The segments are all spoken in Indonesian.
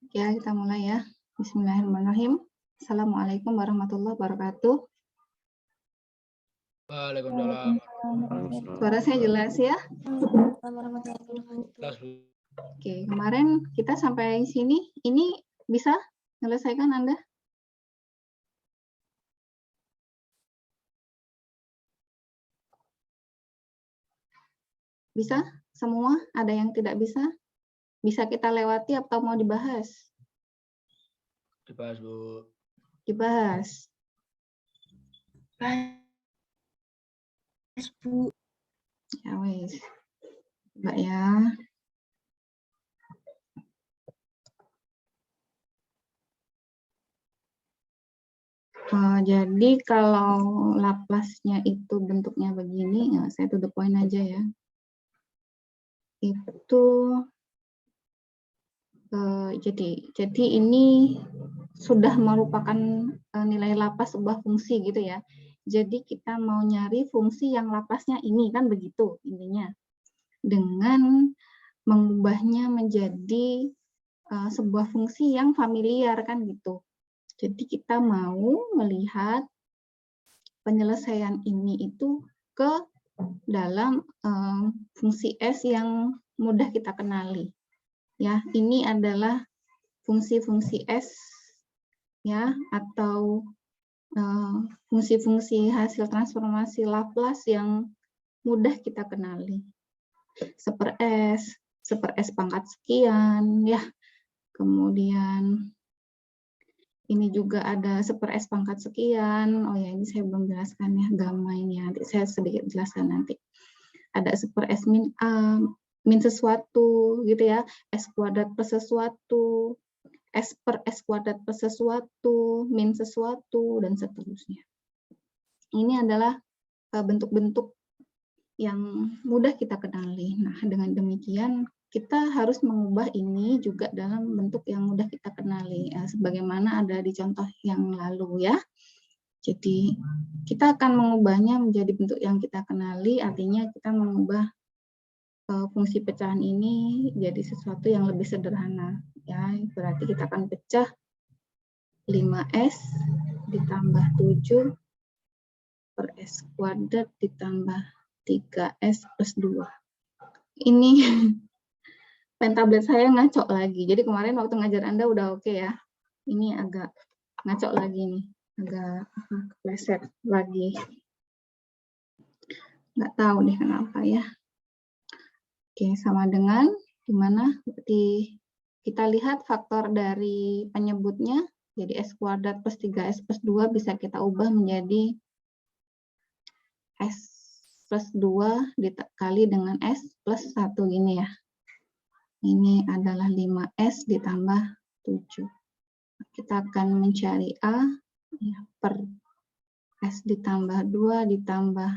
Ya, kita mulai ya. Bismillahirrahmanirrahim. Assalamualaikum warahmatullahi wabarakatuh. Waalaikumsalam. Suara saya jelas ya? Jelas, Bu. Oke, kemarin kita sampai sini. Ini bisa menyelesaikan Anda? Bisa? Semua? Ada yang tidak bisa? Bisa kita lewati atau mau dibahas? Dibahas, Bu. Dibahas. Bu. Ya wes. Mbak ya. Jadi kalau Laplace-nya itu bentuknya begini, ya saya to the point aja ya. Itu jadi ini sudah merupakan nilai Laplace sebuah fungsi gitu ya. Jadi kita mau nyari fungsi yang Laplace-nya ini kan begitu intinya. Dengan mengubahnya menjadi sebuah fungsi yang familiar kan gitu. Jadi kita mau melihat penyelesaian ini itu ke dalam fungsi S yang mudah kita kenali. Ya, ini adalah fungsi-fungsi S ya atau fungsi-fungsi hasil transformasi Laplace yang mudah kita kenali. Seper S pangkat sekian ya. Kemudian ini juga ada seper S pangkat sekian. Oh ya, ini saya belum jelaskan ya gamma ini. Nanti saya sedikit jelaskan nanti. Ada seper S min A, min sesuatu gitu ya. S kuadrat plus sesuatu. S per S kuadrat plus sesuatu, min sesuatu, dan seterusnya. Ini adalah bentuk-bentuk yang mudah kita kenali. Nah, dengan demikian kita harus mengubah ini juga dalam bentuk yang mudah kita kenali, sebagaimana ada di contoh yang lalu ya. Jadi kita akan mengubahnya menjadi bentuk yang kita kenali, artinya kita mengubah fungsi pecahan ini jadi sesuatu yang lebih sederhana. Ya, berarti kita akan pecah 5S ditambah 7 per S kuadrat ditambah 3S plus 2. Ini pen tablet saya ngaco lagi. Jadi kemarin waktu ngajar Anda udah oke ya. Ini agak ngaco lagi nih. Agak kepleset lagi. Nggak tahu deh kenapa ya. Oke, sama dengan gimana? Berarti kita lihat faktor dari penyebutnya. Jadi S kuadrat plus 3S plus 2 bisa kita ubah menjadi S plus 2 dikali dengan S plus 1 gini ya. Ini adalah 5S ditambah 7. Kita akan mencari A ya, per S ditambah 2 ditambah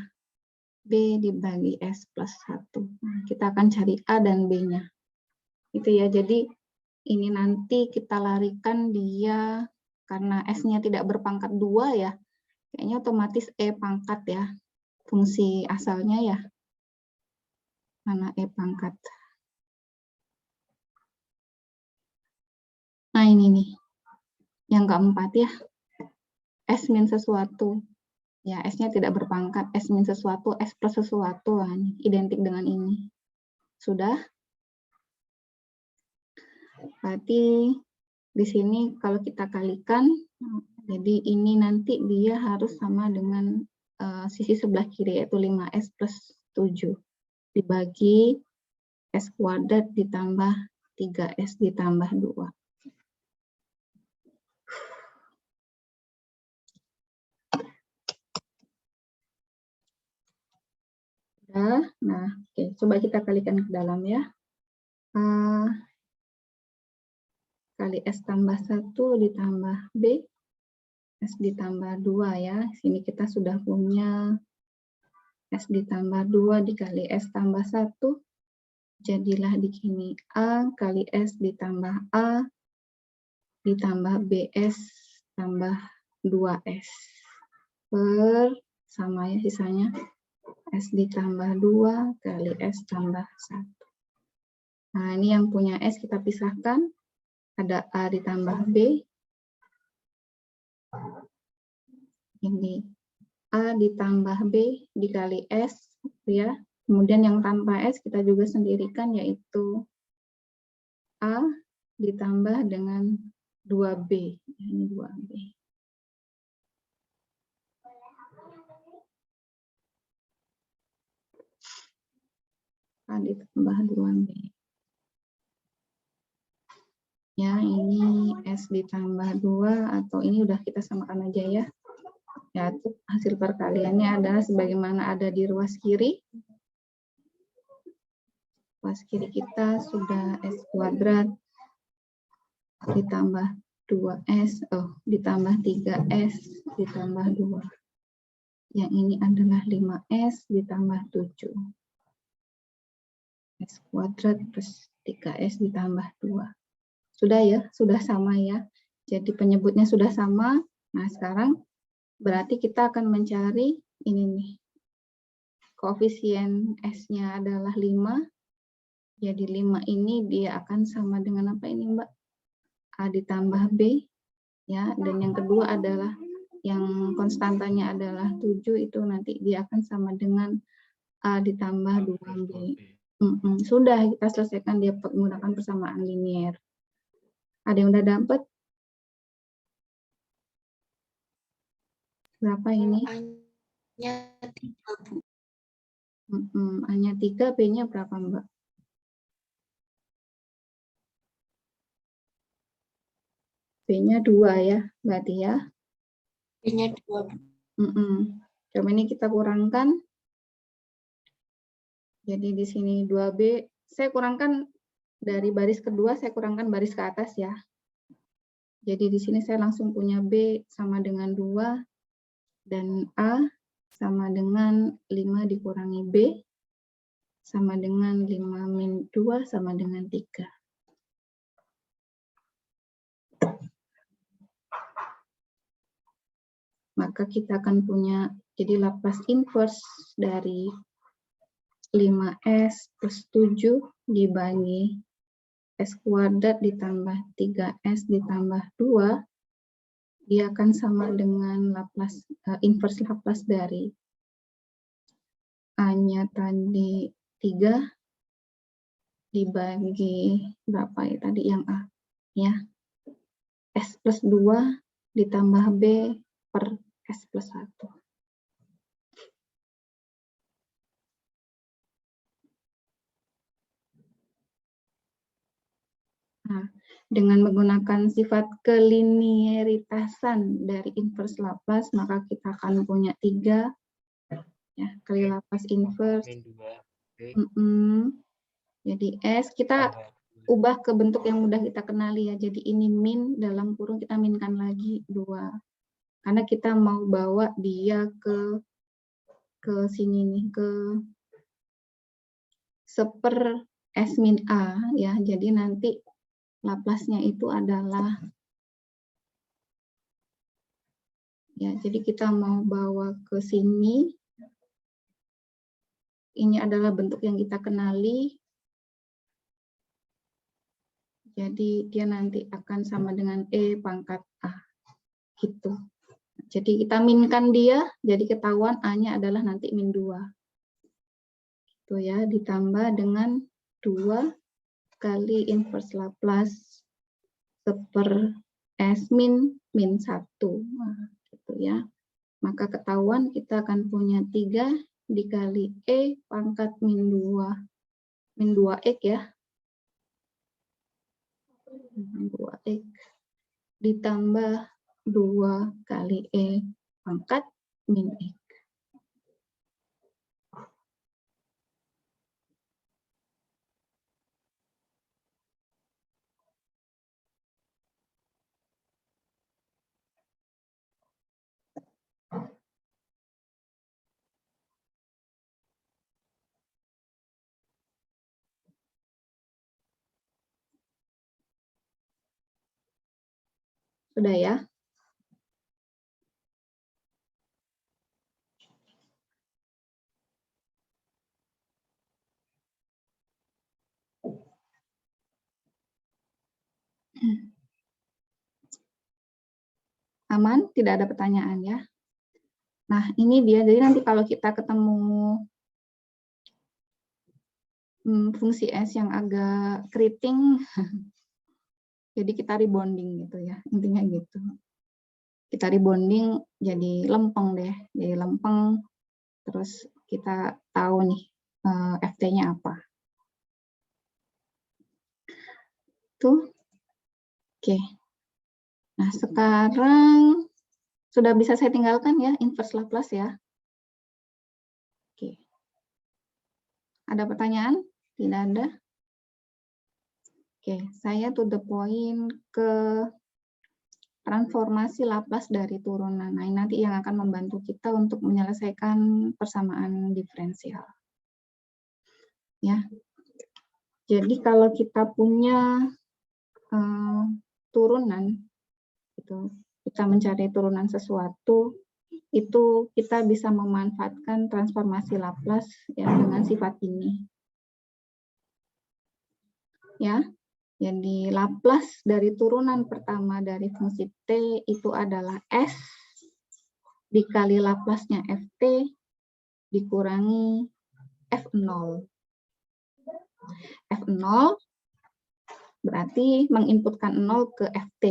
B dibagi S plus 1. Nah, kita akan cari A dan B-nya. Itu ya, jadi ini nanti kita larikan dia karena S-nya tidak berpangkat 2 ya. Kayaknya otomatis E pangkat ya. Fungsi asalnya ya. Mana E pangkat. Nah ini nih. Yang keempat ya. S min sesuatu. Ya, S-nya tidak berpangkat. S min sesuatu, S plus sesuatu. Nah, identik dengan ini. Sudah? Berarti di sini kalau kita kalikan, jadi ini nanti dia harus sama dengan sisi sebelah kiri, yaitu 5S plus 7. Dibagi S kuadrat ditambah 3S ditambah 2. Nah, oke, coba kita kalikan ke dalam ya. Kali S tambah 1 ditambah B, S ditambah 2 ya. Sini kita sudah punya S ditambah 2 dikali S tambah 1. Jadilah di sini A kali S ditambah A ditambah BS tambah 2S. Per sama ya sisanya. S ditambah 2 kali S tambah 1. Nah, ini yang punya S kita pisahkan. ada A ditambah B. Ini A ditambah B dikali S, ya. Kemudian yang tanpa S kita juga sendirikan, yaitu A ditambah dengan 2B. Ini 2B. A ditambah 2B. Ya, ini S ditambah 2, atau ini udah kita samakan aja ya. Ya, hasil perkaliannya adalah sebagaimana ada di ruas kiri. Ruas kiri kita sudah S kuadrat ditambah 2S, ditambah 3S ditambah 2. Yang ini adalah 5S ditambah 7. S kuadrat plus 3S ditambah 2. Sudah ya, sudah sama ya. Jadi penyebutnya sudah sama. Nah, sekarang berarti kita akan mencari ini nih. Koefisien S-nya adalah 5. Jadi 5 ini dia akan sama dengan apa ini, Mbak? A ditambah B. Ya, dan yang kedua adalah yang konstantanya adalah 7, itu nanti dia akan sama dengan A ditambah 2B. Sudah, kita selesaikan dia menggunakan persamaan linier. Ada yang udah dapat? Berapa ini? A-nya 3, Bu. A-nya 3, B-nya berapa, Mbak? B-nya 2 ya, berarti ya? B-nya 2, Bu. Coba ini kita kurangkan. Jadi di sini 2B, saya kurangkan dari baris kedua, saya kurangkan baris ke atas ya. Jadi di sini saya langsung punya B sama dengan 2, dan A sama dengan 5 dikurangi B, sama dengan 5 min 2 sama dengan 3. Maka kita akan punya, jadi Laplace inverse dari 5S plus 7 dibagi S kuadrat ditambah 3S ditambah 2, dia akan sama dengan Laplace, inverse Laplace dari A-nya tadi 3 dibagi berapa ya tadi yang A, ya. S plus 2 ditambah B per S plus 1. Nah, dengan menggunakan sifat keliniaritasan dari inverse Laplace, maka kita akan punya 3 ya, kali Laplace inverse. Jadi S kita ubah ke bentuk yang mudah kita kenali ya. Jadi ini min, dalam kurung kita minkan lagi 2. Karena kita mau bawa dia ke sini nih, ke seper S min A ya. Jadi nanti Laplace-nya itu adalah ya, jadi kita mau bawa ke sini. Ini adalah bentuk yang kita kenali. Jadi dia nanti akan sama dengan E pangkat A. Gitu. Jadi kita minkan dia, jadi ketahuan A-nya adalah nanti min 2. Gitu ya, ditambah dengan 2 kali inverse Laplace seper S min 1. Nah, gitu ya. Maka ketahuan kita akan punya 3 dikali E pangkat min 2. Min 2X ya. 2X ditambah 2 kali E pangkat min X. Sudah ya? Aman? Tidak ada pertanyaan ya? Nah, ini dia. Jadi nanti kalau kita ketemu fungsi S yang agak keriting, jadi kita rebonding gitu ya. Intinya gitu. Kita rebonding jadi lempeng deh. Jadi lempeng, terus kita tahu nih FT-nya apa. Tuh. Oke. Nah, sekarang sudah bisa saya tinggalkan ya, inverse Laplace ya. Oke. Ada pertanyaan? Tidak ada? Oke, saya to the point ke transformasi Laplace dari turunan. Nah, ini nanti yang akan membantu kita untuk menyelesaikan persamaan diferensial. Ya. Jadi kalau kita punya turunan, itu kita mencari turunan sesuatu, itu kita bisa memanfaatkan transformasi Laplace ya dengan sifat ini. Ya. Jadi Laplace dari turunan pertama dari fungsi T itu adalah S dikali Laplace-nya Ft dikurangi F0. F0 berarti menginputkan 0 ke Ft.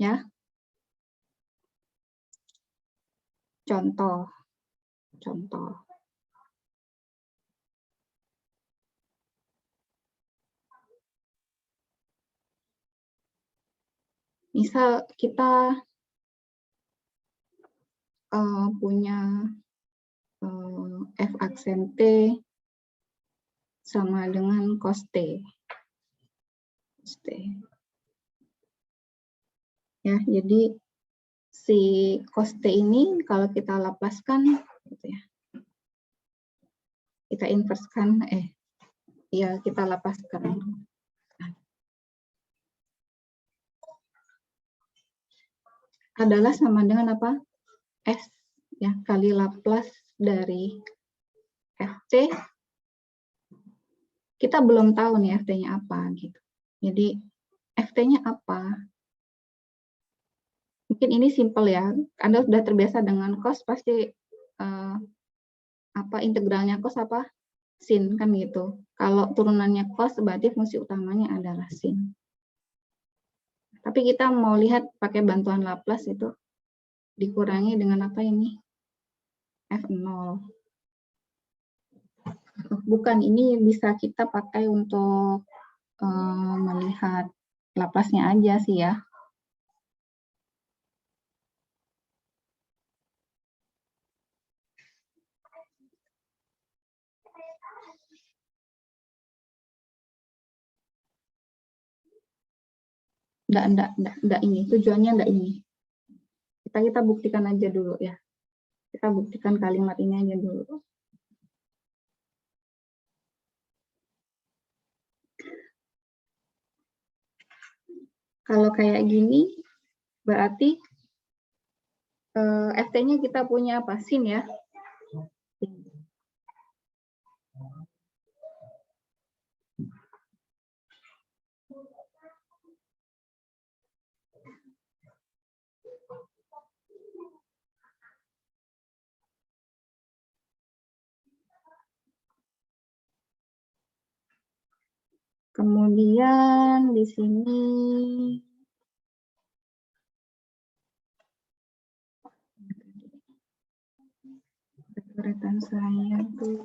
Ya. Contoh. Misal kita punya F aksen T sama dengan cos T. Ya, jadi si cos T ini kalau kita laplaskan gitu ya. Kita inverskan ya kita lapaskan. Adalah sama dengan apa? S ya kali Laplace dari Ft. Kita belum tahu nih Ft-nya apa gitu. Jadi Ft-nya apa? Mungkin ini simple ya. Anda sudah terbiasa dengan cos, pasti apa integralnya cos apa? Sin kan gitu. Kalau turunannya cos berarti fungsi utamanya adalah sin. Tapi kita mau lihat pakai bantuan Laplace itu dikurangi dengan apa ini? F0. Bukan, ini bisa kita pakai untuk melihat Laplace-nya aja sih ya. Enggak ini. Tujuannya enggak ini. Kita buktikan aja dulu ya. Kita buktikan kalimat ini aja dulu. Kalau kayak gini, berarti Ft-nya kita punya apa? Sin ya. Kemudian di sini keretan saya tuh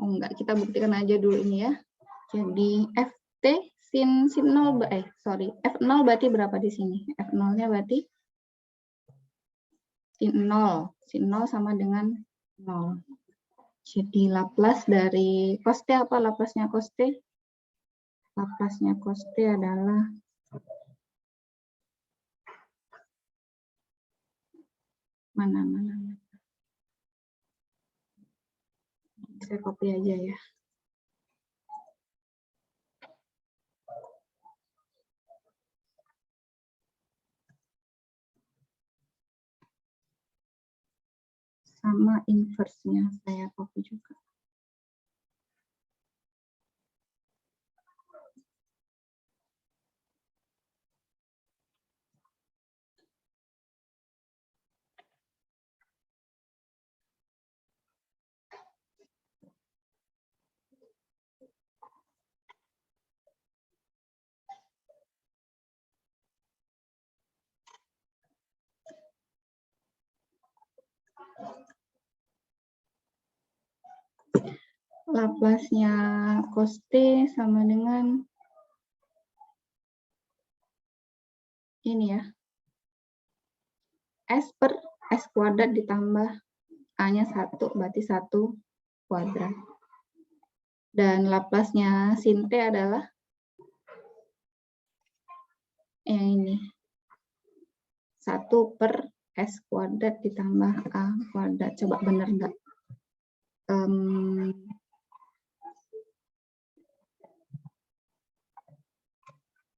enggak, kita buktikan aja dulu ini ya. Jadi Ft sin 0 F0 berarti berapa di sini? F0-nya berarti sin 0. Sin 0 sama dengan 0. Jadi Laplace dari cos T apa Laplace-nya cos T? Laplasnya cos T adalah mana. Saya copy aja ya. Sama inverse-nya saya copy juga. Laplasnya cos T sama dengan ini ya. S per S kuadrat ditambah A-nya 1, berarti 1 kuadrat. Dan laplasnya sin T adalah yang ini. 1 per S kuadrat ditambah A kuadrat. Coba benar enggak?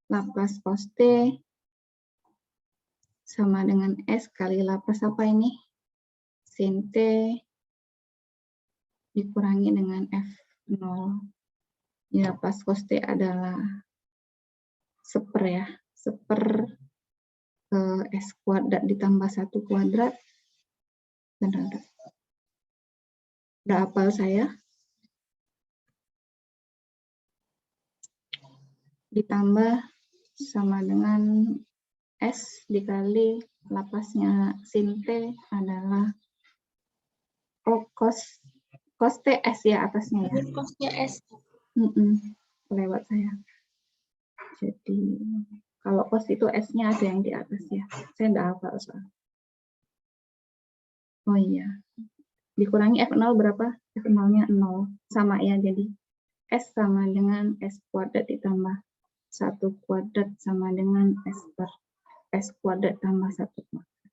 Laplace cos T sama dengan S kali Laplace apa ini? Sin T dikurangi dengan F0. Laplace cos T adalah seper ya. Seper S kuadrat ditambah 1 kuadrat. Benar. Udah hafal saya? Ditambah sama dengan S dikali Laplasnya sin T adalah cos T S ya atasnya ya. Cosnya S. Lewat saya. Jadi kalau cos itu S-nya ada yang di atas ya. Saya enggak hafal soal. Oh iya. Dikurangi F0 berapa? F0-nya 0. Sama ya, jadi S sama dengan S kuadrat ditambah 1 kuadrat sama dengan S per S kuadrat tambah 1 kuadrat.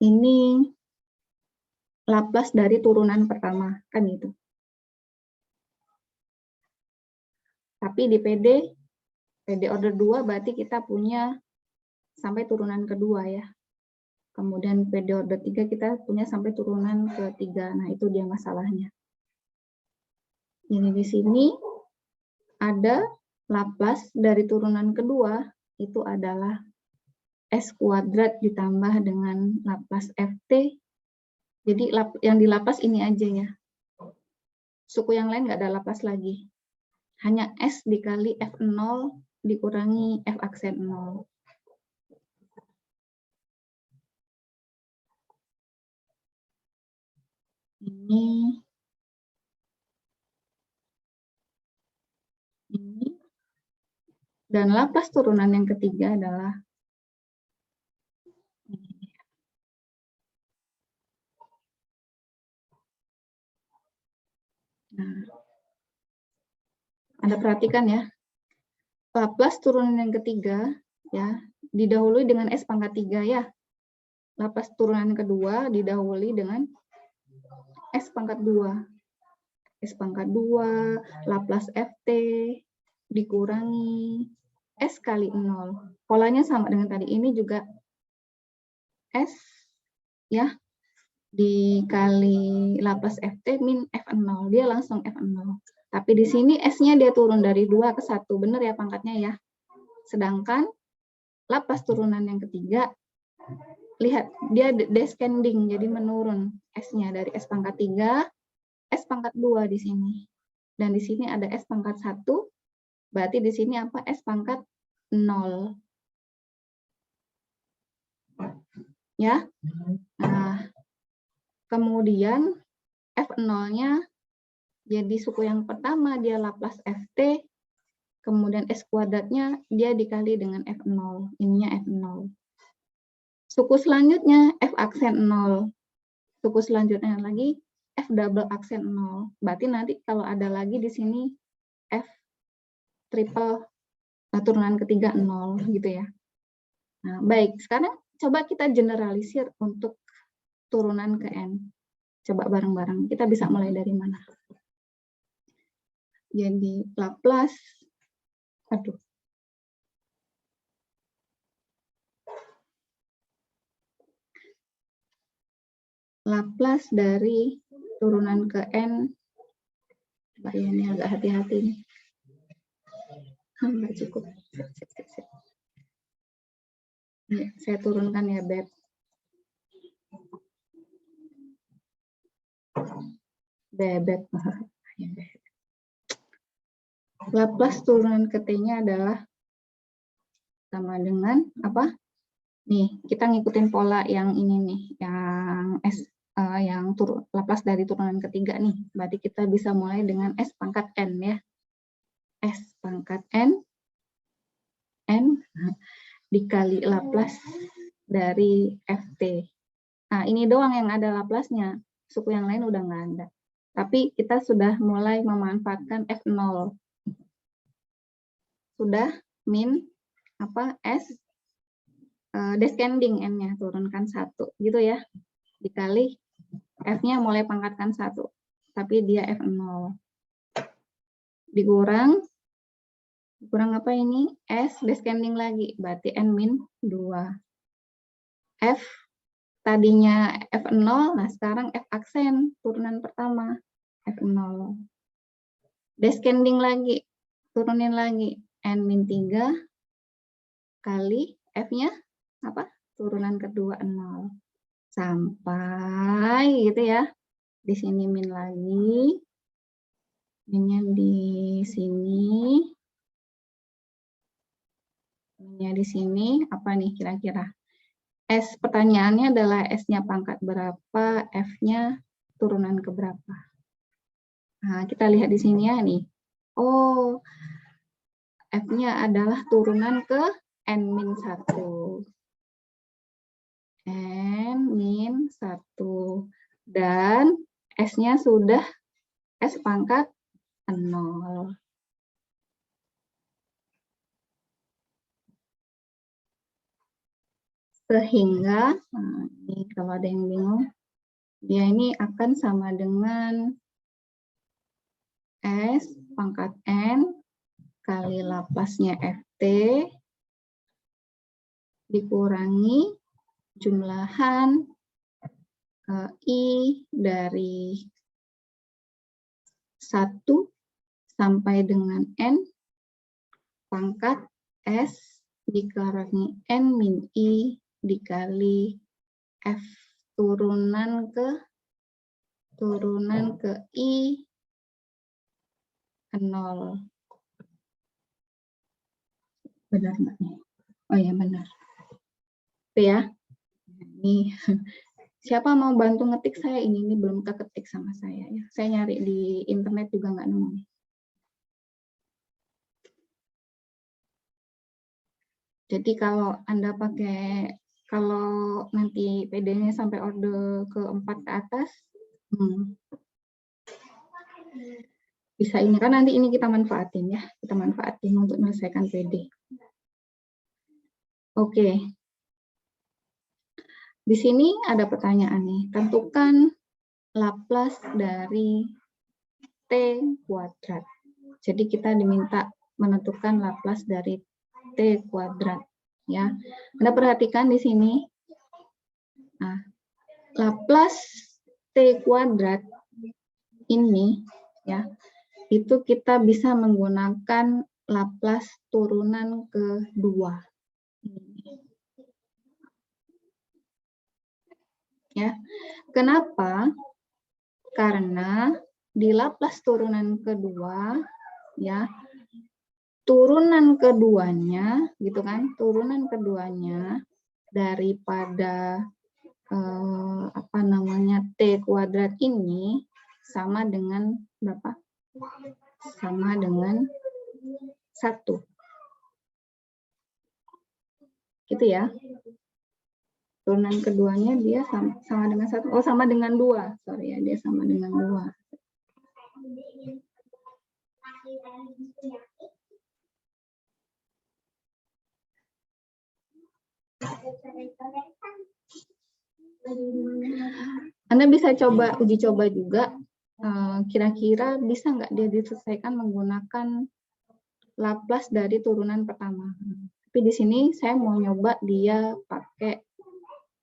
Ini Laplace dari turunan pertama, kan itu. Tapi di PD order 2 berarti kita punya sampai turunan kedua ya. Kemudian PD order 3 kita punya sampai turunan ketiga. Nah, itu dia masalahnya. Jadi di sini ada Laplace dari turunan kedua itu adalah S kuadrat ditambah dengan Laplace FT. Jadi yang di Laplace ini aja ya. Suku yang lain nggak ada Laplace lagi. Hanya S dikali F0 dikurangi F aksen 0. Ini dan Laplace turunan yang ketiga adalah ini. Nah, Anda perhatikan ya. Laplace turunan yang ketiga ya didahului dengan S pangkat 3 ya. Laplace turunan kedua didahului dengan S pangkat 2. S pangkat 2 Laplace FT dikurangi S kali 0. Polanya sama dengan tadi. Ini juga S ya dikali Laplace FT min F0. Dia langsung F0. Tapi di sini S-nya dia turun dari 2 ke 1. Benar ya pangkatnya ya. Sedangkan Laplace turunan yang ketiga, lihat dia descending, jadi menurun S-nya dari S pangkat 3, S pangkat 2 di sini. Dan di sini ada S pangkat 1, berarti di sini apa? S pangkat 0. Ya. Nah, kemudian F0-nya jadi suku yang pertama dia Laplace FT, kemudian S kuadratnya dia dikali dengan F0, ininya F0. Suku selanjutnya F aksen 0. Suku selanjutnya lagi F double aksen 0. Berarti nanti kalau ada lagi di sini F triple turunan ketiga 0 gitu ya. Nah, baik, sekarang coba kita generalisir untuk turunan ke N. Coba bareng-bareng, kita bisa mulai dari mana? Jadi Laplace, Laplace dari turunan ke N, coba ya, ini agak hati-hati nih. Nggak cukup. Ya, saya turunkan ya, Beb. Bebek. Laplace turunan ke T-nya adalah sama dengan apa? Nih, kita ngikutin pola yang ini nih, yang Laplace dari turunan ketiga nih. Berarti kita bisa mulai dengan S pangkat N ya. S pangkat N dikali Laplace dari FT. Nah, ini doang yang ada Laplace-nya. Suku yang lain udah nggak ada. Tapi kita sudah mulai memanfaatkan F0. Sudah min S descending N-nya, turunkan 1 gitu ya. Dikali F-nya mulai pangkatkan 1. Tapi dia F0. Dikurang apa ini? S descending lagi, berarti N min 2. F tadinya F0, nah sekarang F aksen, turunan pertama, F0. Descending lagi, turunin lagi, N min 3 kali F-nya apa? Turunan kedua 0. Sampai gitu ya. Di sini min lagi. Minnya di sini. Minnya di sini, apa nih kira-kira? S, pertanyaannya adalah S-nya pangkat berapa, F-nya turunan ke berapa. Nah, kita lihat di sini ya nih. Oh, F-nya adalah turunan ke N-1. N-1. Dan S-nya sudah S pangkat 0. Sehingga, nah ini kalau ada yang bingung, dia ini akan sama dengan S pangkat N kali Laplace-nya FT dikurangi jumlahan I dari 1 sampai dengan N pangkat S dikurangi N min I dikali F turunan ke I 0. Benar nggak nih? Oh ya benar. Itu ya. Ini siapa mau bantu ngetik saya, ini belum keketik sama saya ya. Saya nyari di internet juga nggak nemu. Jadi kalau Anda kalau nanti PD-nya sampai orde ke-4 ke atas, bisa ini kan nanti ini kita manfaatin ya, kita manfaatin untuk menyelesaikan PD. Oke. Di sini ada pertanyaan nih, tentukan Laplace dari T kuadrat. Jadi kita diminta menentukan Laplace dari T kuadrat ya. Anda perhatikan di sini. Nah, Laplace T kuadrat ini ya, itu kita bisa menggunakan Laplace turunan kedua. Ya. Kenapa? Karena di Laplace turunan kedua ya, turunan keduanya gitu kan, turunan keduanya daripada apa namanya T kuadrat ini sama dengan berapa? Sama dengan 1. Gitu ya. turunan keduanya dia sama dengan 1. Oh, sama dengan 2. Sorry ya, dia sama dengan 2. Anda bisa coba uji coba juga, kira-kira bisa nggak dia diselesaikan menggunakan Laplace dari turunan pertama. Tapi di sini saya mau nyoba dia pakai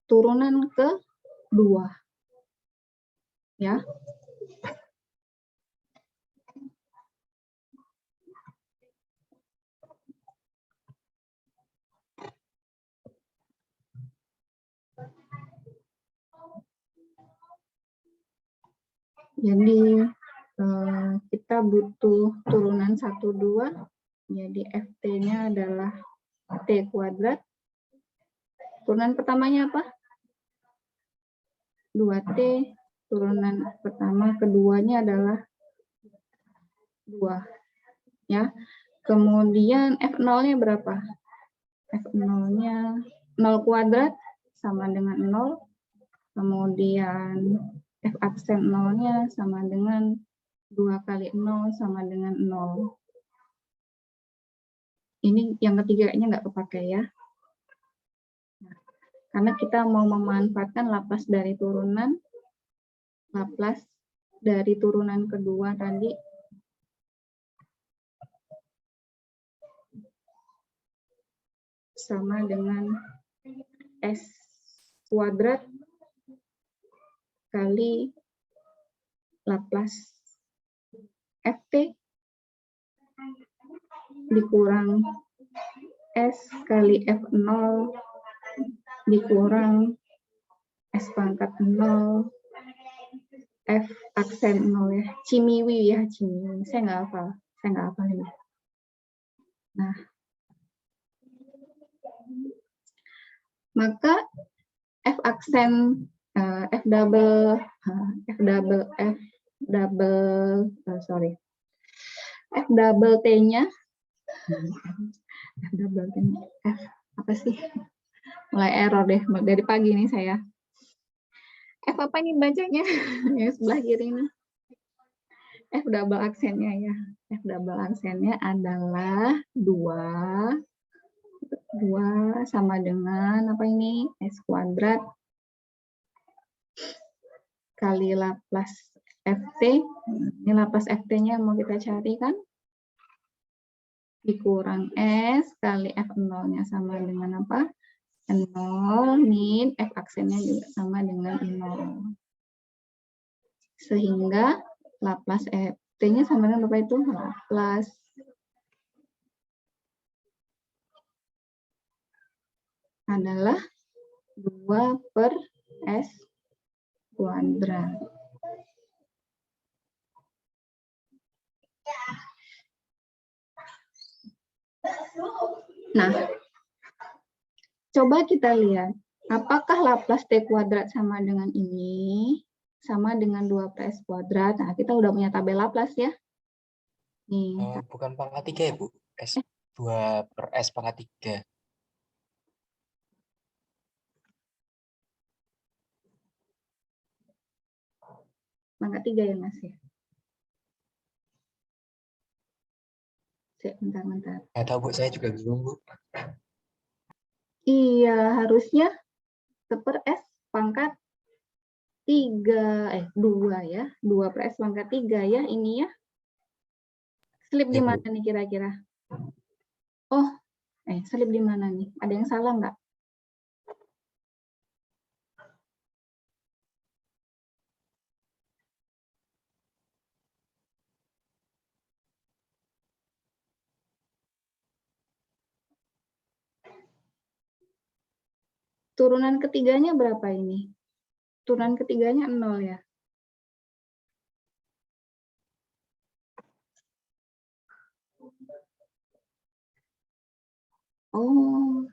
turunan kedua. Ya. Jadi kita butuh turunan 1, 2. Jadi FT-nya adalah T kuadrat. Turunan pertamanya apa? 2T. Turunan pertama keduanya adalah 2. Ya. Kemudian F0-nya berapa? F0-nya 0 kuadrat sama dengan 0. Kemudian F aksen 0-nya sama dengan 2 kali 0 sama dengan 0. Ini yang ketiganya nggak kepakai ya. Nah, karena kita mau memanfaatkan Laplace dari turunan, Laplace dari turunan kedua tadi. Sama dengan S kuadrat kali Laplace FT dikurang S kali F0 dikurang S pangkat 0 F aksen 0 ya. Cimiwi ya, cimiwi. Saya nggak hafal ini. Nah, maka F aksen F double T-nya F apa sih? Mulai error deh dari pagi nih saya. F apa ini bacanya? Yang sebelah kiri ini. F double aksennya ya. F double aksennya adalah 2 sama dengan apa ini? S kuadrat kali Laplace FT. Ini Laplace FT-nya mau kita cari kan? Dikurang S kali F0-nya sama dengan apa? 0 min F aksennya juga sama dengan 0. Sehingga Laplace FT-nya sama dengan berapa itu? Laplace adalah 2 per S kuadrat. Nah, coba kita lihat, apakah Laplace T kuadrat sama dengan ini? Sama dengan 2 per S kuadrat. Nah, kita udah punya tabel Laplace ya. Nih. Bukan pangkat 3 ya, Bu? S 2 per S pangkat 3. Pangkat 3 ya, Mas ya? Bentar. Nggak tahu, Bu. Saya juga bingung, Bu. Iya, harusnya per S pangkat 3, 2 ya. 2 per S pangkat 3 ya, ini ya. Slip di mana nih kira-kira? Oh, slip di mana nih? Ada yang salah nggak? Turunan ketiganya berapa ini? Turunan ketiganya 0 ya. Oh,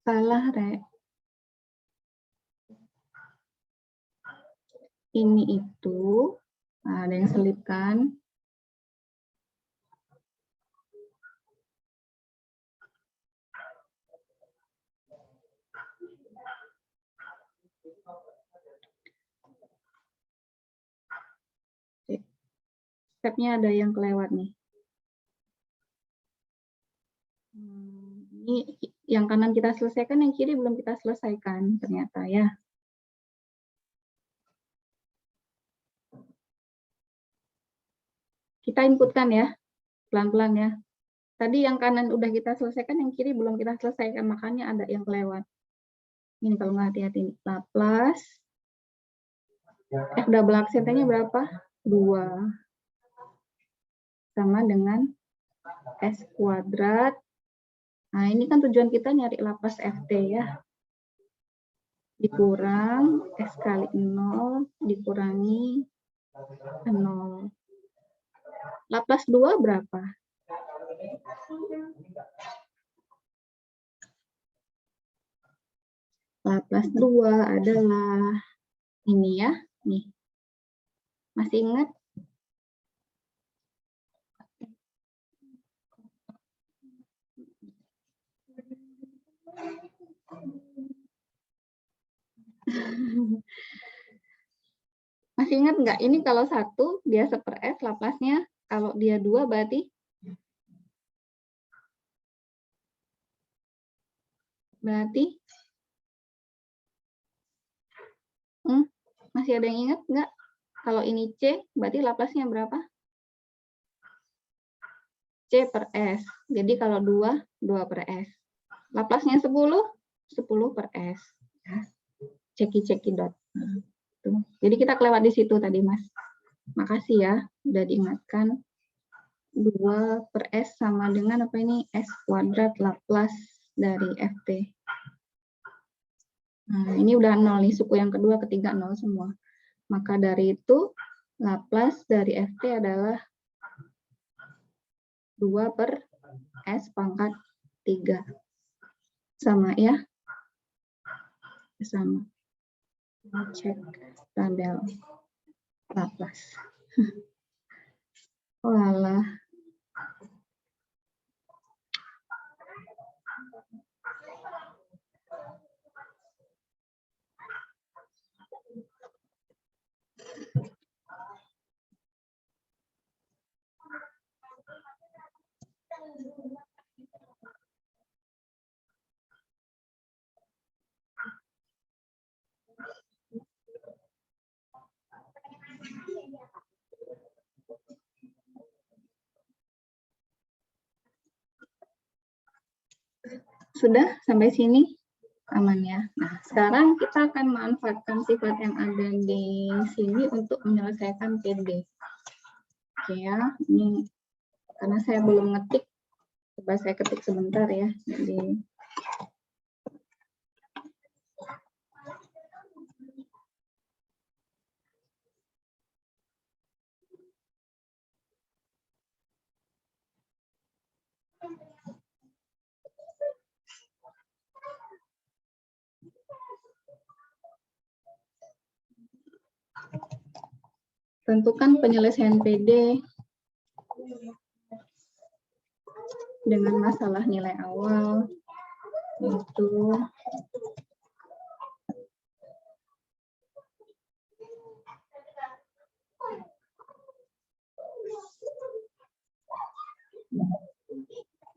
salah, Rek. Ini itu, nah, ada yang selipkan. stepnya ada yang kelewat nih. Ini yang kanan kita selesaikan, yang kiri belum kita selesaikan ternyata ya. Kita inputkan ya, pelan-pelan ya. Tadi yang kanan udah kita selesaikan, yang kiri belum kita selesaikan, makanya ada yang kelewat. Ini kalau nggak hati-hati, Laplace. F double aksennya berapa? 2. Sama dengan S kuadrat. Nah, ini kan tujuan kita nyari Laplace FT ya. Dikurang S kali 0, dikurangi 0. Laplace 2 berapa? Laplace 2 adalah ini ya, nih. Masih ingat? Masih ingat nggak? Ini kalau 1 dia 1/s, Laplace-nya kalau dia 2 berarti masih ada yang ingat nggak? Kalau ini C, berarti Laplace-nya berapa? C per S. Jadi kalau 2, 2 per S. Laplace-nya 10, 10 per S. Ceki-ceki dot. Tuh. Jadi kita kelewat di situ tadi, Mas. Makasih ya, udah diingatkan. 2 per S sama dengan apa ini? S kuadrat Laplace dari FT. Nah, ini udah 0 nih, suku yang kedua, ketiga 0 semua. Maka dari itu, Laplace dari FT adalah 2 per S pangkat 3. Sama ya? Sama. Cek tabel Laplace. Walah. Sudah sampai sini? Aman ya. Nah, sekarang kita akan memanfaatkan sifat yang ada di sini untuk menyelesaikan PD. Oke ya, ini karena saya belum ngetik, coba saya ketik sebentar ya. Jadi tentukan penyelesaian PD dengan masalah nilai awal, yaitu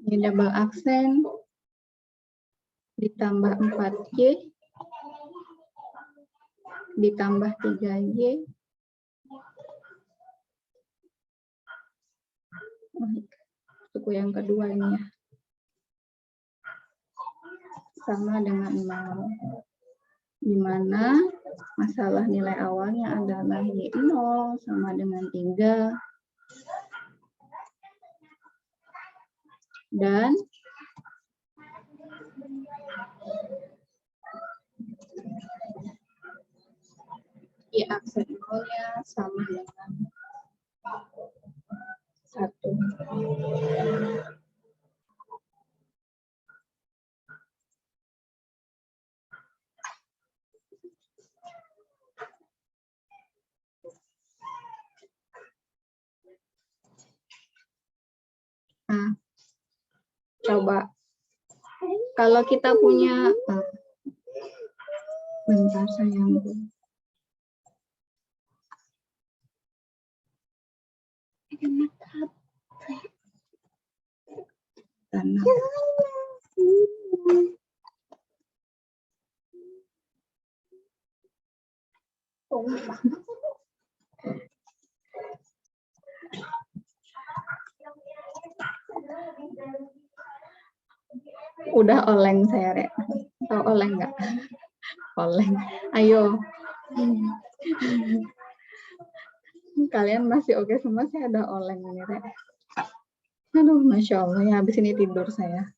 ini double aksen ditambah 4Y ditambah 3Y suku yang kedua ini ya, sama dengan 0, di mana masalah nilai awalnya adalah Y0 sama dengan 3, dan Y aksen 0-nya sama dengan 1. Nah, coba kalau kita punya, bentar sayangku. Tanah. Udah oleng saya, Rek. Tahu oleng nggak? Oleng. Ayo. Kalian masih oke semua, saya ada oleng ini, Rek. Aduh, Masya Allah, ya habis ini tidur saya.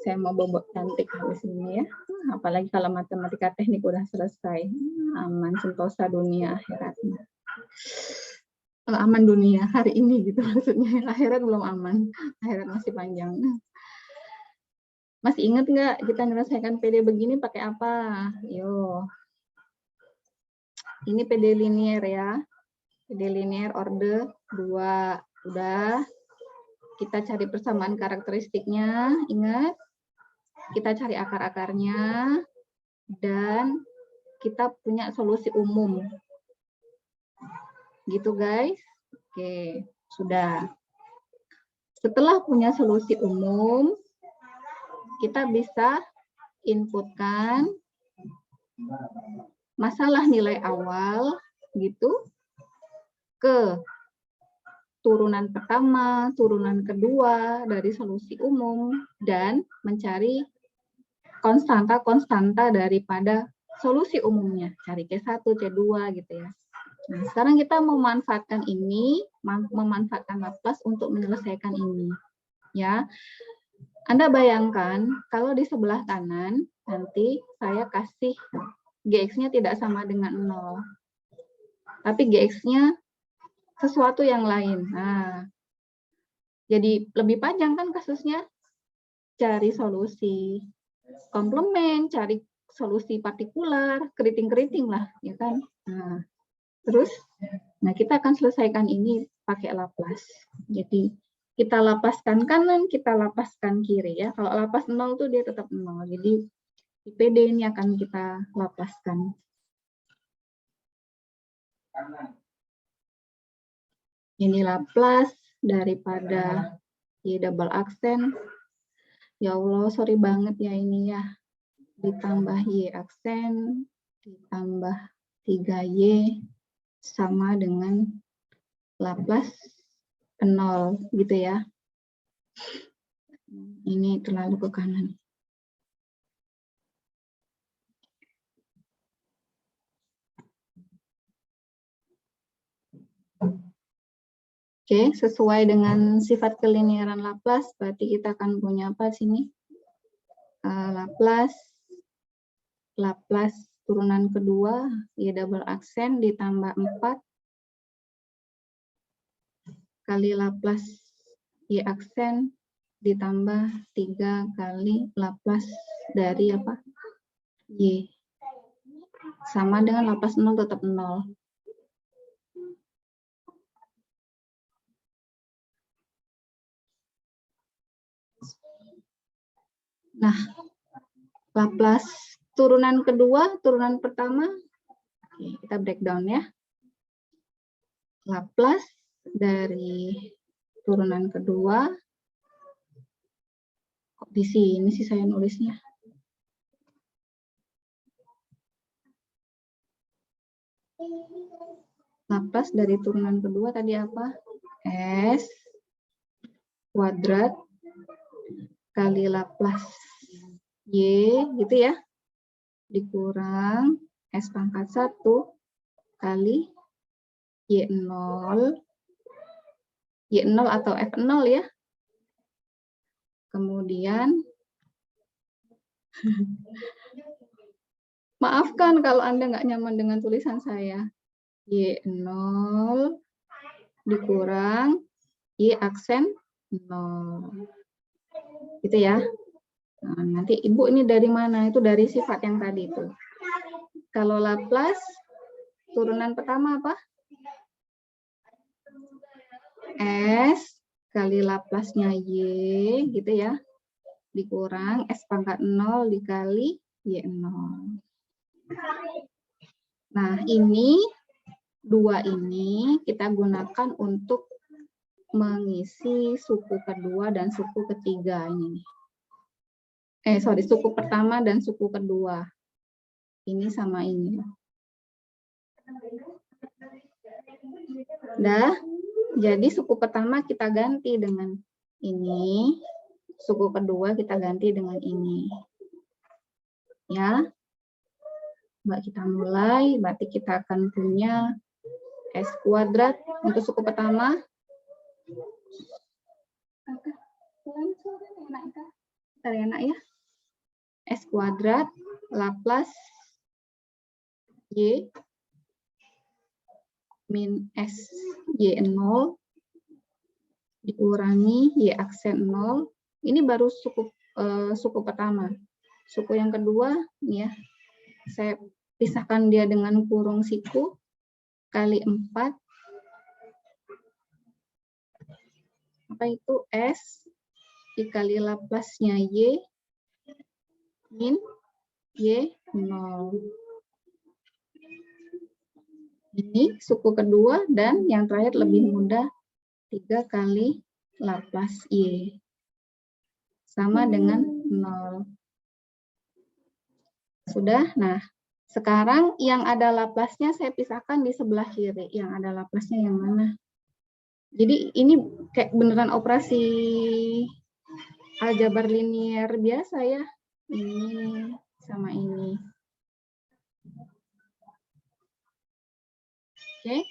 Saya mau bobok cantik habis ini ya. Apalagi kalau matematika teknik udah selesai. Aman, sentosa dunia akhiratnya. Aman dunia hari ini gitu maksudnya. Akhirat belum aman. Akhirat masih panjang. Masih ingat nggak kita menyelesaikan PD begini pakai apa? Yo. Ini PD linier ya. PD linier orde 2. Udah. Kita cari persamaan karakteristiknya. Ingat. Kita cari akar-akarnya. Dan kita punya solusi umum. Gitu guys. Oke. Sudah. Setelah punya solusi umum, kita bisa inputkan masalah nilai awal gitu ke turunan pertama, turunan kedua dari solusi umum dan mencari konstanta-konstanta daripada solusi umumnya, cari C1, C2 gitu ya. Nah, sekarang kita memanfaatkan ini, memanfaatkan Laplace untuk menyelesaikan ini. Ya. Anda bayangkan kalau di sebelah kanan nanti saya kasih Gx-nya tidak sama dengan 0. Tapi Gx-nya sesuatu yang lain. Nah, jadi lebih panjang kan kasusnya? Cari solusi komplement, cari solusi partikular, keriting-keriting lah, ya kan? Nah, terus, kita akan selesaikan ini pakai Laplace. Jadi kita lapaskan kanan, kita lapaskan kiri ya. Kalau lapas 0 tuh dia tetap 0. Jadi di PD ini akan kita lapaskan. Ini Laplace daripada Y double aksen. Ya Allah, sorry banget ya ini ya. Ditambah Y aksen, ditambah 3Y sama dengan Laplace 0 gitu ya. Ini terlalu ke kanan. Oke, sesuai dengan sifat kelinearan Laplace, berarti kita akan punya apa sini? Laplace turunan kedua, Y double aksen ditambah 4 kali Laplace Y aksen ditambah 3 kali Laplace dari apa? Y. Sama dengan Laplace 0 tetap 0. Nah, Laplace turunan kedua, turunan pertama, oke, kita breakdown ya. Laplace dari turunan kedua, kok di sini sih saya nulisnya? Laplace dari turunan kedua tadi apa? S kuadrat kali Laplace Y gitu ya, dikurang S pangkat 1 kali Y0 atau F0 ya. Kemudian, maafkan kalau Anda nggak nyaman dengan tulisan saya. Y0 dikurang Y aksen 0. Gitu ya. Nah, nanti Ibu ini dari mana? Itu dari sifat yang tadi itu. Kalau Laplace, turunan pertama apa? S kali Laplace-nya Y, gitu ya. Dikurang S pangkat 0 dikali Y0. Nah, ini 2 ini kita gunakan untuk mengisi suku kedua dan suku ketiga ini. Suku pertama dan suku kedua. Ini sama ini. Dah, jadi suku pertama kita ganti dengan ini, suku kedua kita ganti dengan ini. Ya. Mbak, kita mulai, berarti kita akan punya S kuadrat untuk suku pertama. Enak ya. S kuadrat Laplace Y min S Y0 dikurangi Y aksen 0. Ini baru suku pertama. Suku yang kedua, ya, saya pisahkan dia dengan kurung siku kali 4. Apa itu? S dikali Laplace-nya Y min Y0. Ini suku kedua dan yang terakhir lebih mudah, 3 kali Laplace Y. Sama dengan 0. Sudah? Nah, sekarang yang ada Laplace-nya saya pisahkan di sebelah kiri. Yang ada Laplace-nya yang mana? Jadi ini kayak beneran operasi aljabar linier biasa ya. Ini sama ini. Oke,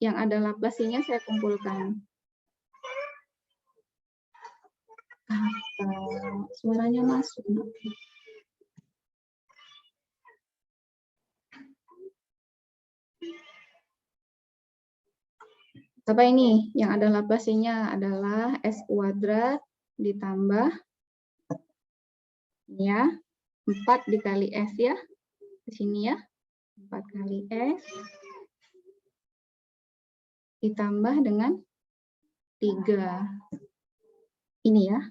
yang ada Laplace-nya saya kumpulkan. Suaranya masuk. Apa ini? Yang ada Laplace-nya adalah S kuadrat ditambah ya 4 dikali S ya. Di sini ya. 4 kali S ditambah dengan 3. Ini ya.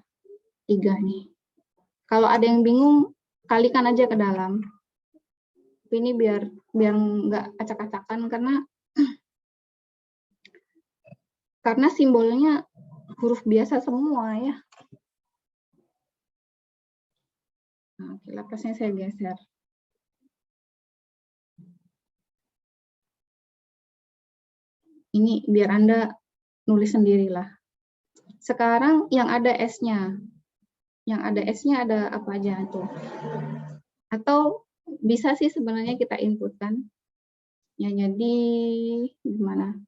3 nih. Kalau ada yang bingung, kalikan aja ke dalam. Ini biar nggak acak-acakan karena simbolnya huruf biasa semua ya. Nah, Laplace-nya saya geser. Ini biar Anda nulis sendirilah. Sekarang yang ada S-nya. Yang ada S-nya ada apa aja tuh? Atau bisa sih sebenarnya kita inputkan. Ya, jadi gimana?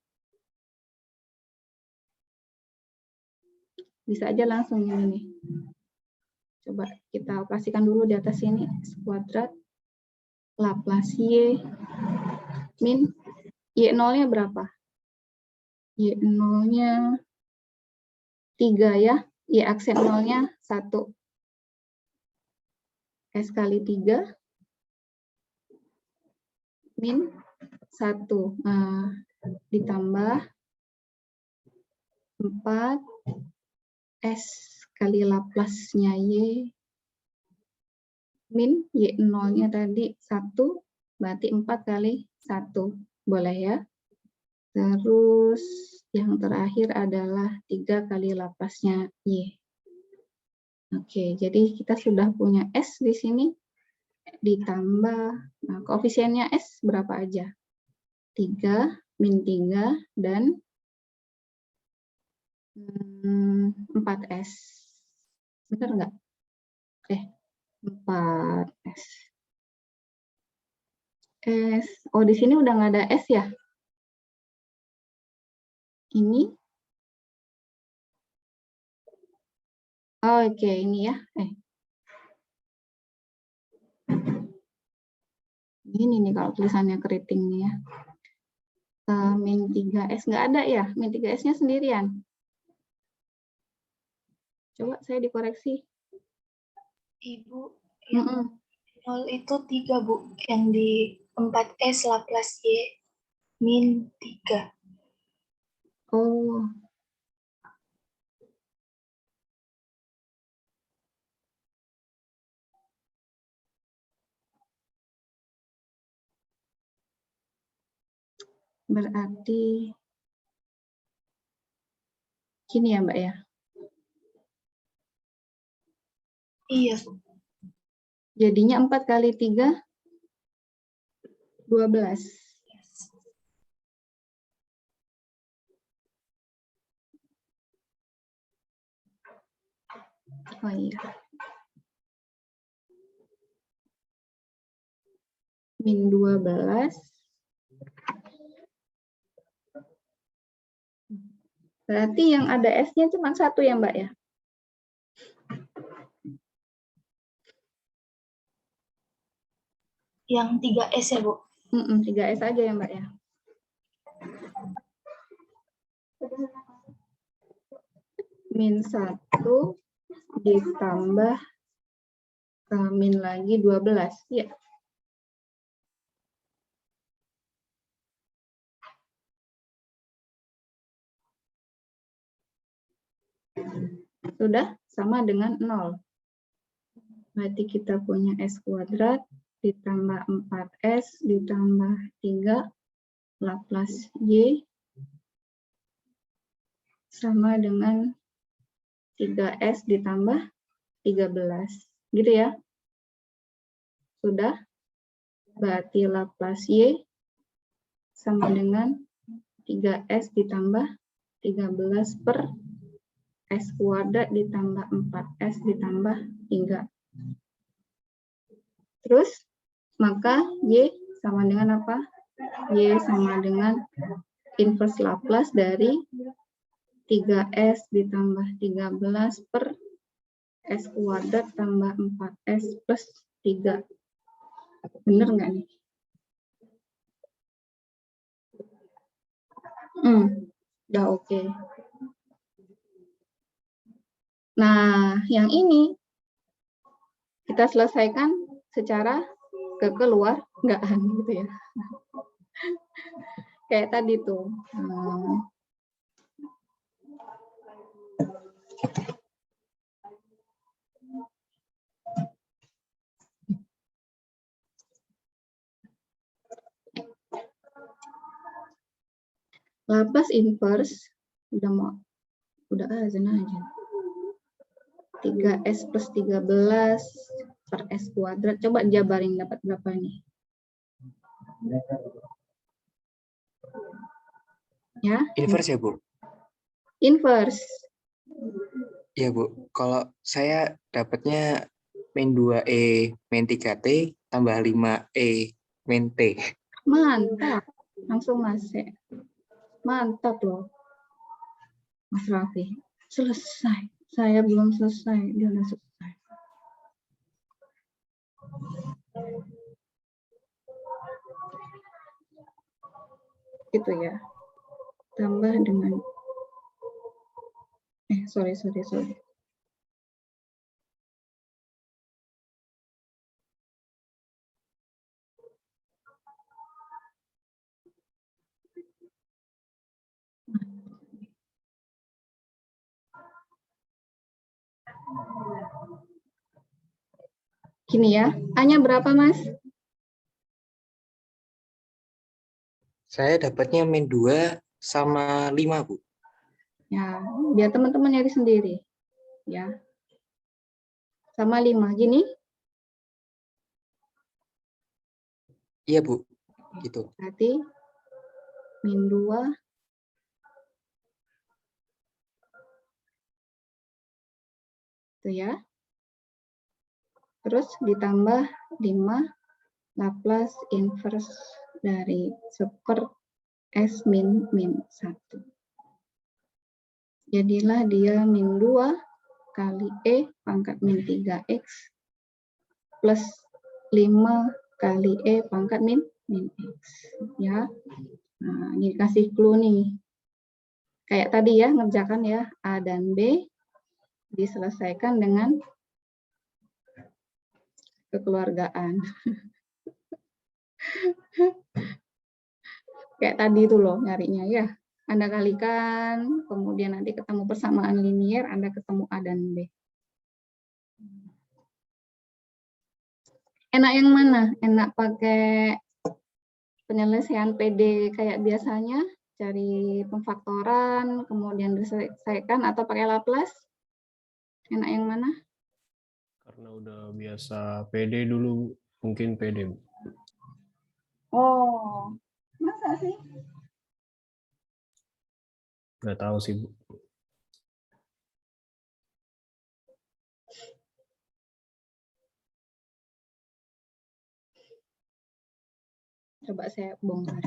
Bisa aja langsung ini nih. Coba kita operasikan dulu di atas ini. S kuadrat Laplace Y min Y0-nya berapa? Y0-nya 3 ya. Y aksen 0-nya 1. S kali 3 min 1. Nah, ditambah 4 S kali Laplace-nya Y min Y0-nya tadi 1, berarti 4 kali 1. Boleh ya. Terus yang terakhir adalah 3 kali Laplace-nya Y. Oke, jadi kita sudah punya S di sini. Ditambah, nah koefisiennya S berapa aja? 3, min 3, dan 4S. Benar nggak? Oke, 4S. S. Oh, di sini udah nggak ada S ya? Ini. Oh, oke, ini ya. Ini nih kalau tulisannya keriting nih ya. Min 3S nggak ada ya? Min 3S-nya sendirian. Coba saya dikoreksi. Ibu, yang 0 itu 3, Bu. Yang di 4S Laplace Y min 3. Oh. Berarti gini ya, Mbak ya. Iya, Bu. Jadinya 4 kali 3, 12. Oh iya. Min 12. Berarti yang ada S-nya cuma 1 ya, Mbak ya? Yang 3S ya, Bu? 3S aja ya, Mbak ya? Min 1 ditambah min lagi 12. Ya. Sudah sama dengan 0. Berarti kita punya S kuadrat ditambah 4S ditambah 3 Laplace Y sama dengan 3S ditambah 13. Gitu ya? Sudah? Berarti Laplace Y sama dengan 3S ditambah 13 per S kuadrat ditambah 4S ditambah 3. Terus, maka Y sama dengan apa? Y sama dengan inverse Laplace dari 3S ditambah 13 per S kuadrat tambah 4S plus 3. Bener nggak nih? Udah oke. Nah, yang ini kita selesaikan secara kekeluargaan gitu ya. Kayak tadi tuh. Laplace inverse udah azan aja. 3S plus 13 per S kuadrat. Coba jabarin dapat berapa nih? Ya. Inverse ya, Bu? Inverse. Iya, Bu. Kalau saya dapatnya min 2E min 3T tambah 5E min T. Mantap. Langsung masuk. Mantap loh. Mas Raffi. Selesai. Saya belum selesai. Dia udah selesai. Gitu ya. Tambah dengan sorry. Gini ya. A-nya berapa, Mas? Saya dapatnya min 2 sama 5, Bu. Ya, biar teman-teman nyari sendiri. Ya. Sama 5. Gini? Iya, Bu. Gitu. Berarti min 2 itu ya. Terus ditambah 5 Laplace inverse dari 1 S min 1. Jadilah dia min 2 kali E pangkat min 3X plus 5 kali E pangkat min X. Ya. Nah, ini kasih clue nih. Kayak tadi ya, ngerjakan ya, A dan B diselesaikan dengan kekeluargaan. Kayak tadi itu loh nyarinya ya. Anda kalikan, kemudian nanti ketemu persamaan linier, Anda ketemu A dan B. Enak yang mana? Enak pakai penyelesaian PD kayak biasanya, cari pemfaktoran, kemudian diselesaikan atau pakai Laplace? Enak yang mana? Karena udah biasa PD dulu, mungkin PD, Bu. Oh, masa sih? Nggak tahu sih, Bu. Coba saya bongkar.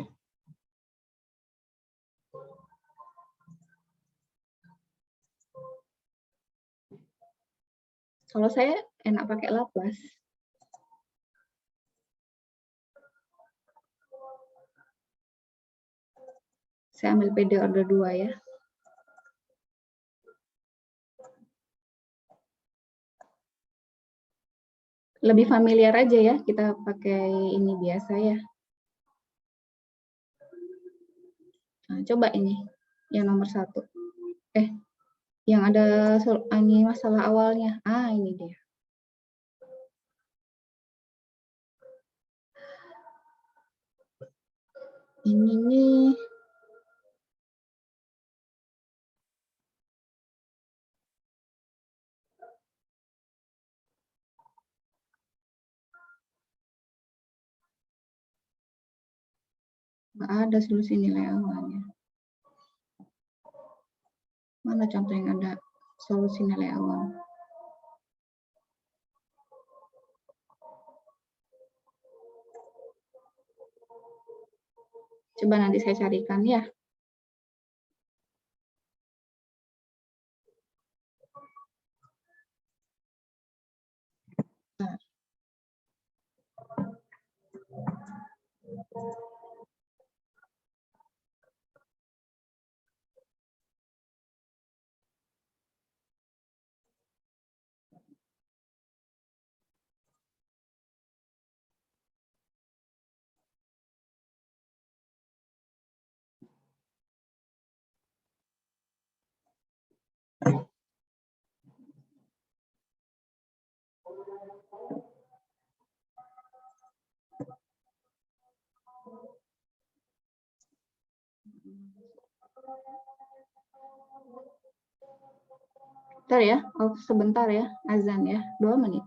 Kalau saya enak pakai Laplace. Saya ambil PD order 2 ya. Lebih familiar aja ya, kita pakai ini biasa ya. Nah, coba ini, yang nomor 1. Yang ada ini masalah awalnya. Ini dia. Ini nih. Nggak ada solusi nilai awalnya. Mana contoh yang ada solusi nilai awal? Coba nanti saya carikan ya. Bentar ya, sebentar ya, azan ya, 2 menit.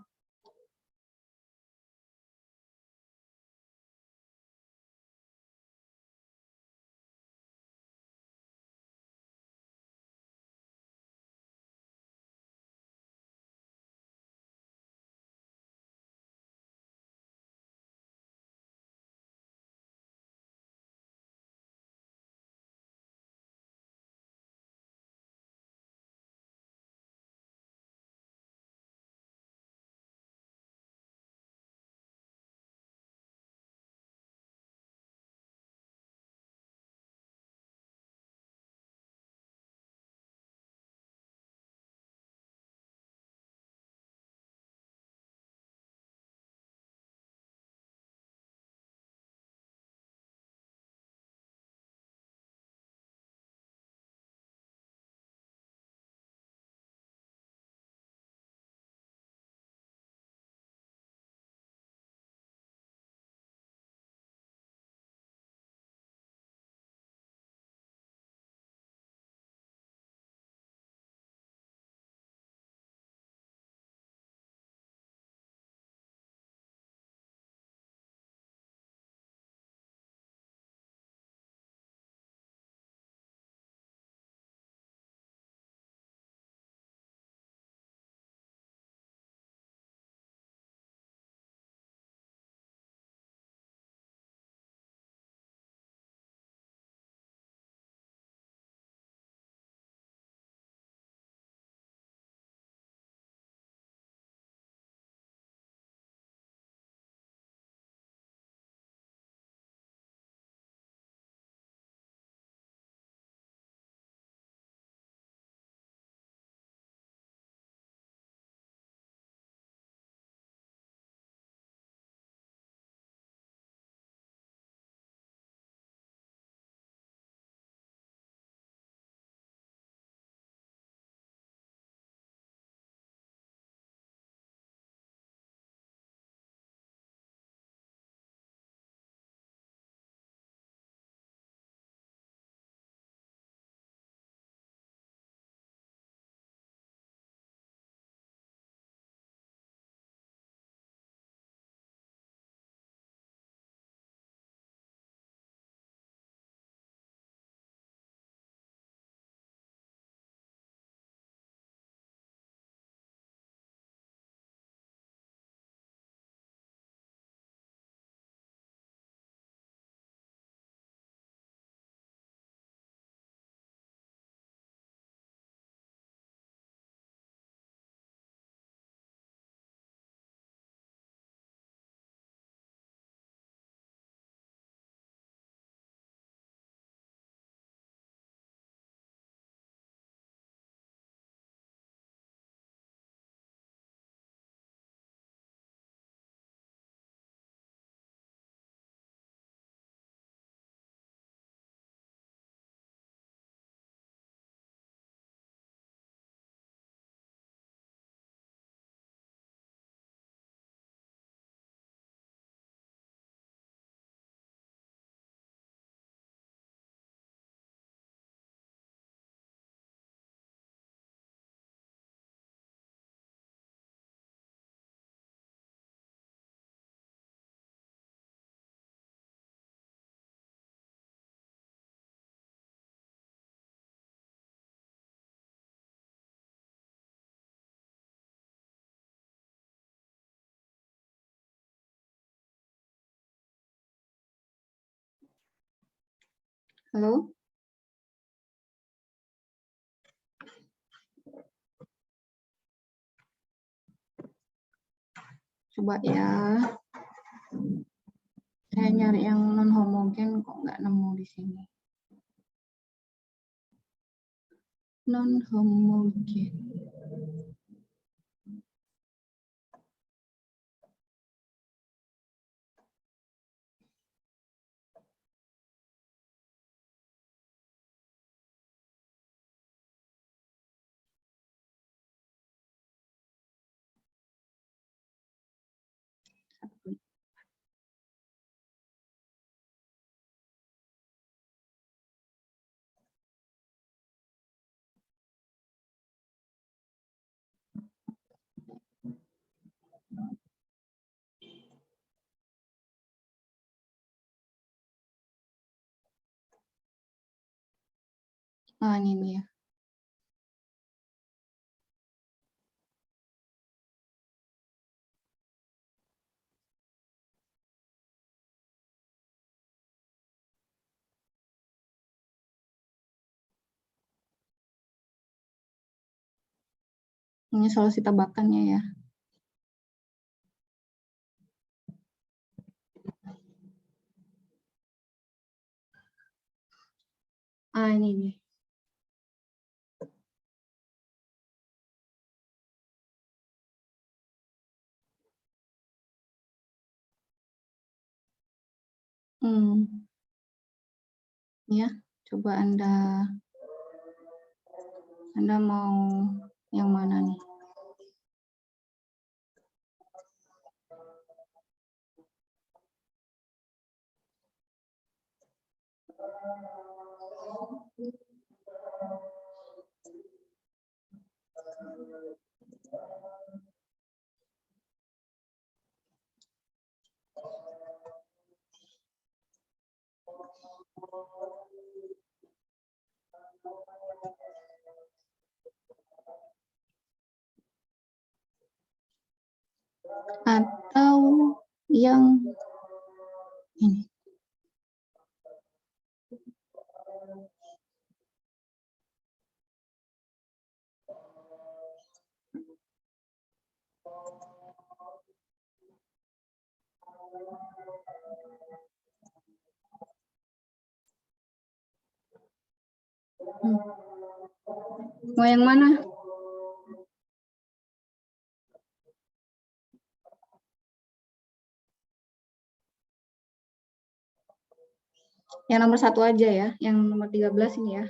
Halo? Coba ya. Saya nyari yang non homogen kok nggak nemu di sini. Non homogen. Ah, ini dia. Ini solusi tebakannya ya. Ah, ini nih. Ya, coba Anda mau yang mana nih? Atau yang ini. Mau yang mana? Yang nomor 1 aja ya, yang nomor 13 ini ya.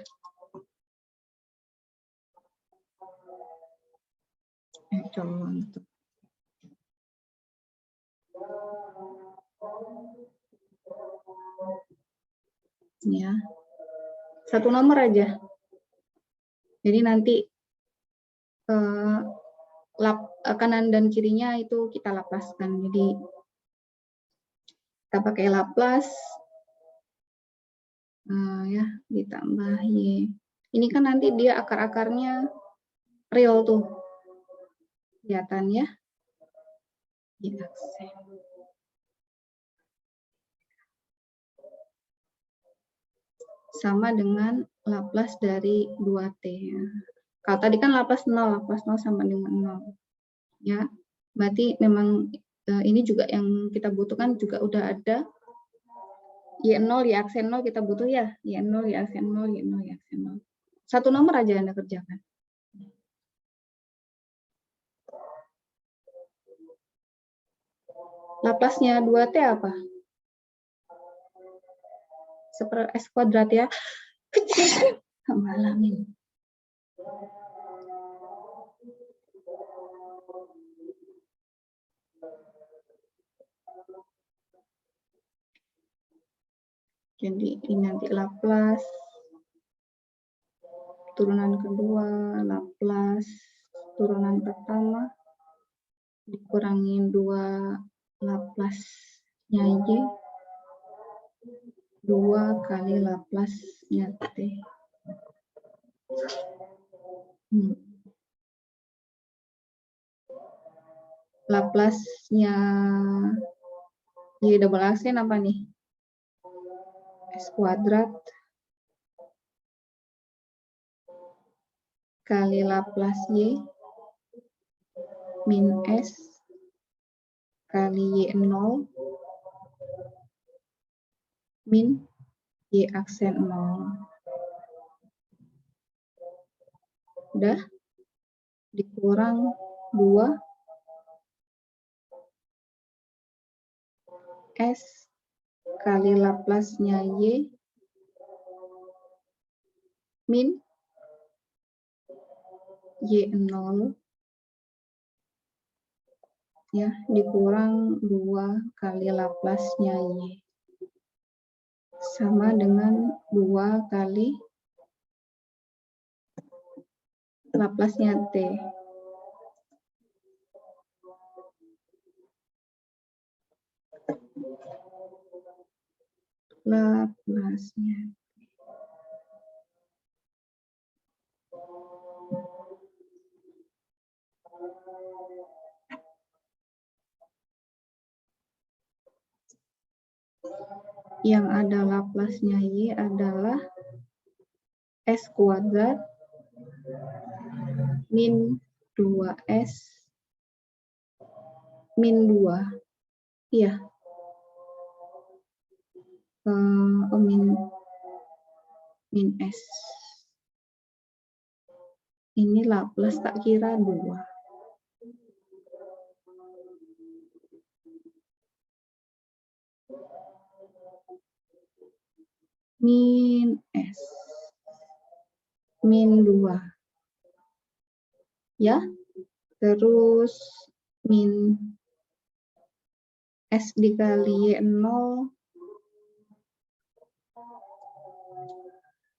Coba untuk ini ya. 1 nomor aja. Jadi nanti kanan dan kirinya itu kita lapaskan. Jadi kita pakai Laplace ya, ditambah Y. Ini kan nanti dia akar-akarnya real tuh. Kelihatan ya. Y aksen. Sama dengan Laplace dari 2T ya. Kalau tadi kan Laplace 0 sama dengan 0. Ya, berarti memang ini juga yang kita butuhkan juga udah ada. Y0, Y aksen 0 kita butuh ya. Y0, Y aksen 0, Y0, Y aksen 0. 1 nomor aja Anda kerjakan. Laplace-nya 2T apa? Seper S kuadrat ya. Malamin. Jadi ini nanti Laplace turunan kedua, Laplace turunan pertama dikurangin 2 Laplace-nya Y, 2 kali Laplace-nya T. Laplace-nya Y double aksen apa nih? S kuadrat kali Laplace Y min S kali Y0 min Y aksen 0. Udah? Dikurang 2 S kali Laplace-nya Y min Y0 ya, dikurang 2 kali Laplace-nya Y sama dengan 2 kali Laplace-nya T. Laplace-nya yang ada Laplace-nya Y adalah S kuadrat min 2S min 2. Iya. Min S. Ini Laplace tak kira 2. Min S. Min 2. Ya. Terus min S dikali Y0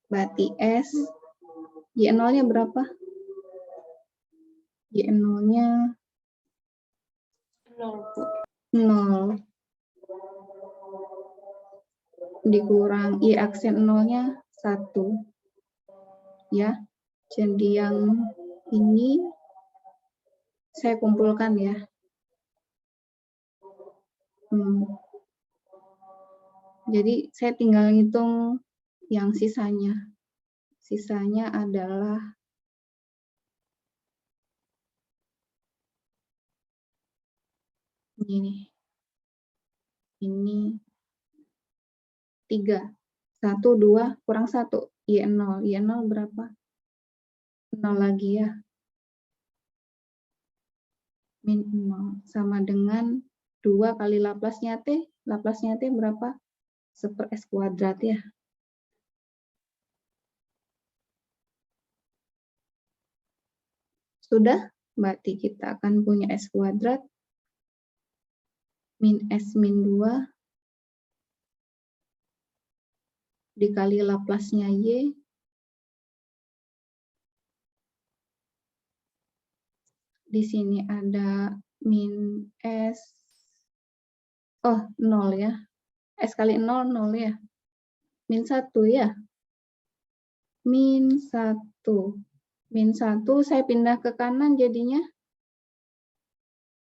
berarti S. Y0-nya berapa? Y0-nya 0. Dikurang Y aksen 0-nya 1. Ya. Jadi yang ini saya kumpulkan ya. Jadi saya tinggal hitung yang sisanya. Sisanya adalah ini. Ini 3. 1, 2, kurang 1. Y0. Y0 berapa? 0 lagi ya. Min 0. Sama dengan 2 kali Laplace-nya T. Laplace-nya T berapa? 1/S kuadrat ya. Sudah? Berarti kita akan punya S kuadrat min S min 2 dikali Laplace-nya Y di sini ada min S 0 ya. S kali 0 0 ya. Min 1 ya. Min 1. Min 1 saya pindah ke kanan jadinya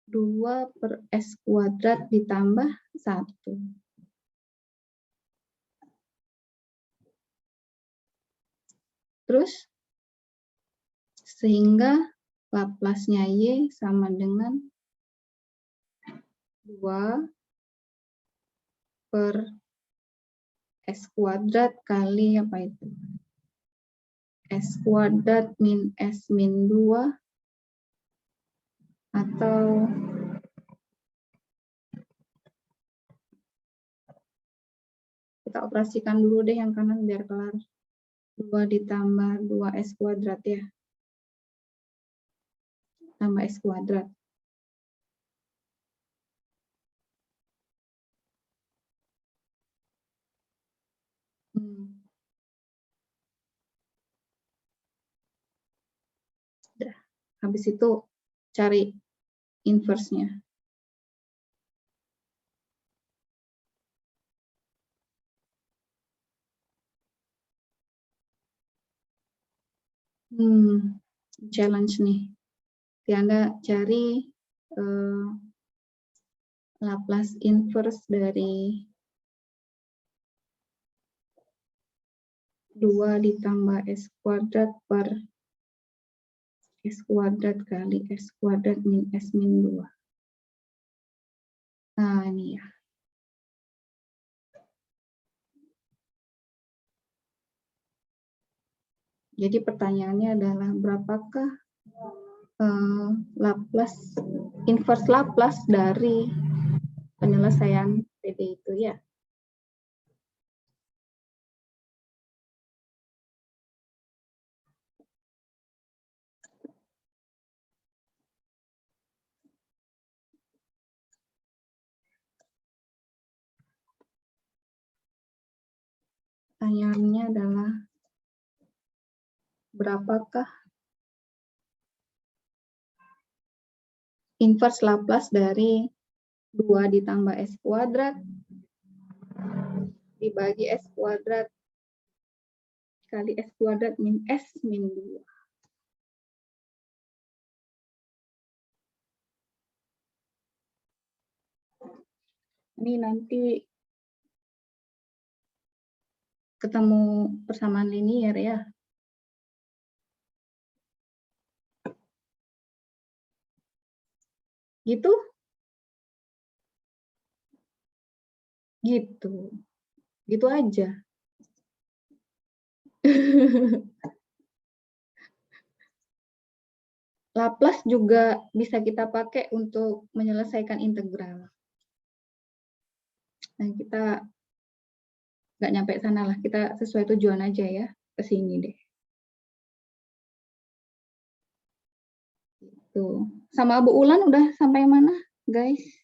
2/S kuadrat ditambah 1. Terus sehingga Laplace-nya Y sama dengan 2/S kuadrat kali apa itu? S kuadrat min S min 2 atau kita operasikan dulu deh yang kanan biar kelar. 2 ditambah 2S kuadrat ya. Tambah S kuadrat. Udah. Habis itu cari inverse-nya. Challenge nih. Anda cari Laplace inverse dari 2 ditambah S kuadrat per S kuadrat kali S kuadrat min S min 2. Nah, ini ya. Jadi pertanyaannya adalah berapakah Laplace, inverse Laplace dari penyelesaian PD itu ya. Pertanyaannya adalah berapakah inverse Laplace dari 2 ditambah S kuadrat dibagi S kuadrat kali S kuadrat min S min 2. Ini nanti ketemu persamaan linier ya. Gitu? Gitu. Gitu aja. Laplace juga bisa kita pakai untuk menyelesaikan integral. Nah, kita nggak nyampe sana lah, kita sesuai tujuan aja ya, ke sini deh. Tuh. Sama Bu Ulan udah sampai mana, guys?